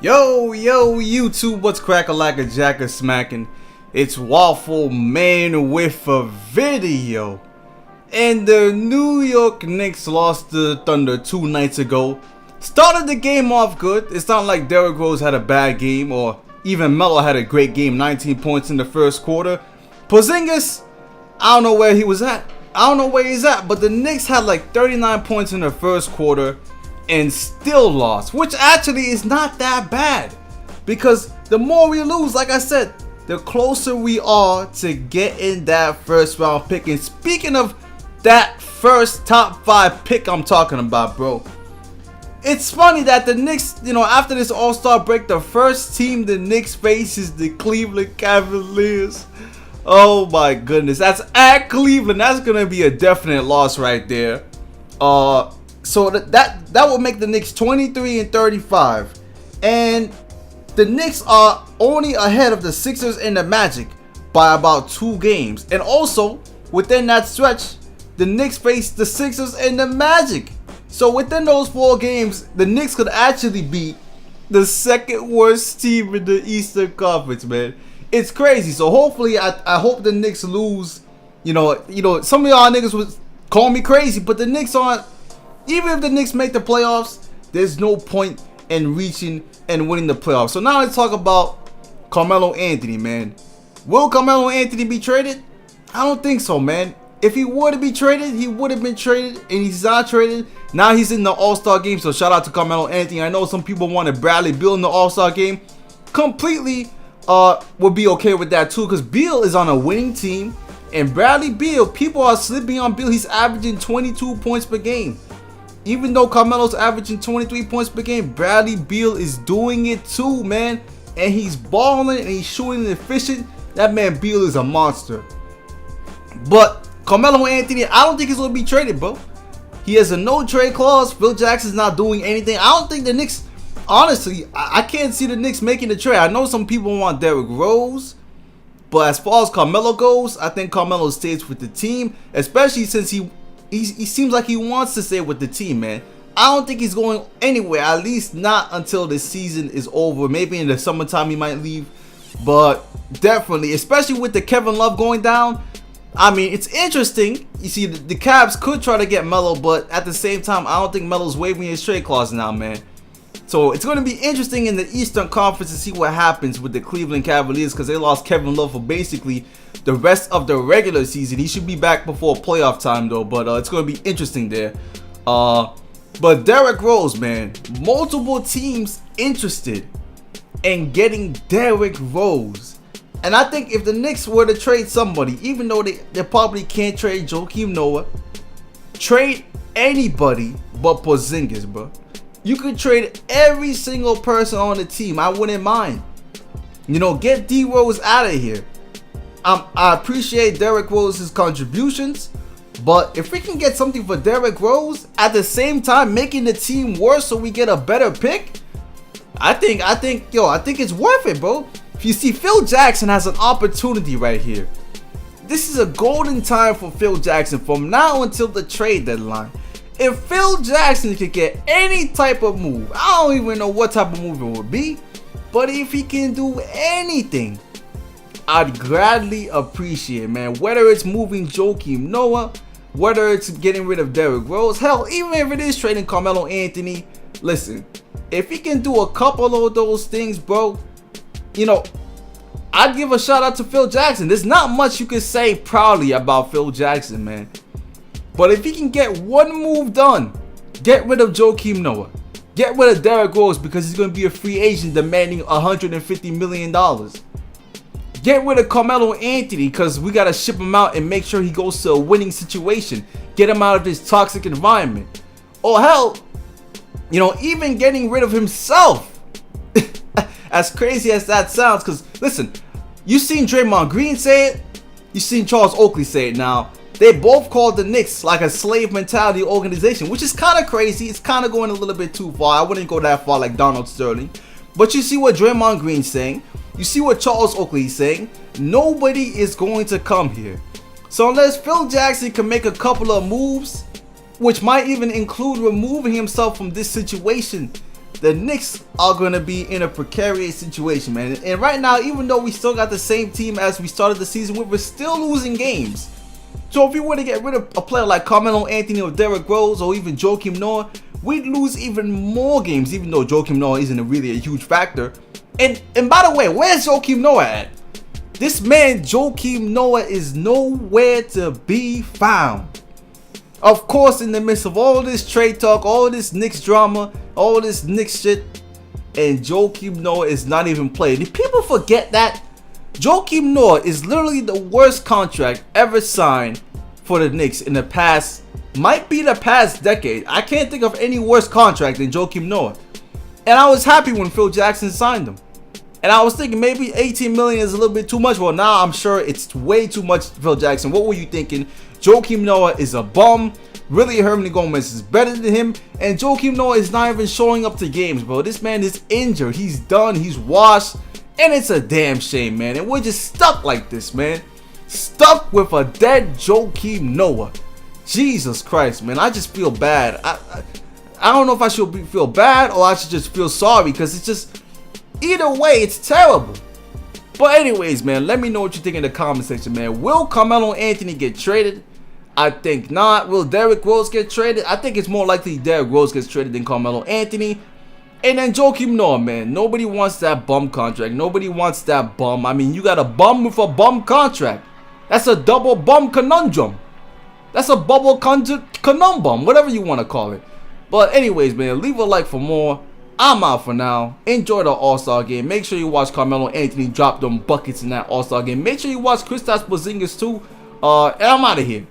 Yo, YouTube, what's crackalackajackasmacin? It's Waffleman with a video. And the New York Knicks lost to the Thunder 2 nights ago. Started the game off good. It's not like Derrick Rose had a bad game or even Melo had a great game, 19 points in the first quarter. Porzingis, I don't know where he was at. I don't know where he's at, but the Knicks had like 39 points in the first quarter and still lost, which actually is not that bad, because the more we lose, like I said, the closer we are to getting that first round pick. And speaking of that first top 5 pick I'm talking about, bro, it's funny that the Knicks, after this All-Star break, the first team the Knicks face is the Cleveland Cavaliers. Oh my goodness, that's at Cleveland. That's gonna be a definite loss right there. So that will make the Knicks 23-35, and the Knicks are only ahead of the Sixers and the Magic by about 2 games. And also within that stretch, the Knicks face the Sixers and the Magic. So within those 4 games, the Knicks could actually beat the second worst team in the Eastern Conference, man. It's crazy. So hopefully, I hope the Knicks lose. Some of y'all niggas would call me crazy, but the Knicks aren't. Even if the Knicks make the playoffs, there's no point in reaching and winning the playoffs. So now let's talk about Carmelo Anthony, man. Will Carmelo Anthony be traded? I don't think so, man. If he were to be traded, he would have been traded, and he's not traded. Now he's in the All-Star game, so shout out to Carmelo Anthony. I know some people wanted Bradley Beal in the All-Star game. Completely would be okay with that too, because Beal is on a winning team, and Bradley Beal, people are sleeping on Beal. He's averaging 22 points per game. Even though Carmelo's averaging 23 points per game, Bradley Beal is doing it too, man. And he's balling and he's shooting efficient. That man Beal is a monster. But Carmelo Anthony, I don't think he's going to be traded, bro. He has a no-trade clause. Phil Jackson's not doing anything. I don't think the Knicks, honestly, I can't see the Knicks making the trade. I know some people want Derrick Rose, but as far as Carmelo goes, I think Carmelo stays with the team, especially since he seems like he wants to stay with the team, man. I don't think he's going anywhere, at least not until the season is over. Maybe in the summertime he might leave, but definitely, especially with the Kevin Love going down. I mean, it's interesting. You see, the Cavs could try to get Melo, but at the same time, I don't think Melo's waiving his trade clause now, man. So it's going to be interesting in the Eastern Conference to see what happens with the Cleveland Cavaliers, because they lost Kevin Love for basically the rest of the regular season. He should be back before playoff time though, but it's going to be interesting there. But Derrick Rose, man, multiple teams interested in getting Derrick Rose. And I think if the Knicks were to trade somebody, even though they probably can't trade Joakim Noah, trade anybody but Porzingis, bro. You could trade every single person on the team. I wouldn't mind. Get D Rose out of here. I appreciate Derrick Rose's contributions, but if we can get something for Derrick Rose at the same time making the team worse so we get a better pick, I think it's worth it, bro. If you see, Phil Jackson has an opportunity right here. This is a golden time for Phil Jackson from now until the trade deadline. If Phil Jackson could get any type of move, I don't even know what type of move it would be, but if he can do anything, I'd gladly appreciate it, man. Whether it's moving Joakim Noah, whether it's getting rid of Derrick Rose, hell, even if it is trading Carmelo Anthony, listen, if he can do a couple of those things, bro, I'd give a shout out to Phil Jackson. There's not much you can say proudly about Phil Jackson, man. But if he can get one move done, get rid of Joakim Noah, get rid of Derrick Rose because he's going to be a free agent demanding $150 million. Get rid of Carmelo Anthony because we got to ship him out and make sure he goes to a winning situation. Get him out of this toxic environment. Or hell, even getting rid of himself. As crazy as that sounds, because listen, you've seen Draymond Green say it, you've seen Charles Oakley say it now. They both called the Knicks like a slave mentality organization, which is kind of crazy. It's kind of going a little bit too far. I wouldn't go that far like Donald Sterling. But you see what Draymond Green's saying. You see what Charles Oakley's saying. Nobody is going to come here. So unless Phil Jackson can make a couple of moves, which might even include removing himself from this situation, the Knicks are going to be in a precarious situation, man. And right now, even though we still got the same team as we started the season with, we're still losing games. So if we were to get rid of a player like Carmelo Anthony or Derrick Rose or even Joakim Noah, we'd lose even more games, even though Joakim Noah isn't really a huge factor. And by the way, where's Joakim Noah at? This man, Joakim Noah, is nowhere to be found. Of course, in the midst of all this trade talk, all this Knicks drama, all this Knicks shit, and Joakim Noah is not even playing. If people forget that, Joakim Noah is literally the worst contract ever signed for the Knicks in the past, might be the past decade. I can't think of any worse contract than Joakim Noah. And I was happy when Phil Jackson signed him. And I was thinking maybe 18 million is a little bit too much. Well, now I'm sure it's way too much, Phil Jackson. What were you thinking? Joakim Noah is a bum. Really, Herman Gomez is better than him. And Joakim Noah is not even showing up to games, bro. This man is injured. He's done. He's washed. And it's a damn shame, man. And we're just stuck like this, man. Stuck with a dead Joakim Noah. Jesus Christ, man. I just feel bad. I don't know if I should feel bad or I should just feel sorry, because it's just... either way, it's terrible. But anyways, man, let me know what you think in the comment section, man. Will Carmelo Anthony get traded? I think not. Will Derrick Rose get traded? I think it's more likely Derrick Rose gets traded than Carmelo Anthony. And then Joakim Noah, man. Nobody wants that bum contract. Nobody wants that bum. I mean, you got a bum with a bum contract. That's a double bum conundrum. That's a bubble conundrum, whatever you want to call it. But anyways, man, leave a like for more. I'm out for now. Enjoy the All-Star game. Make sure you watch Carmelo Anthony drop them buckets in that All-Star game. Make sure you watch Kristaps Porzingis too. And I'm out of here.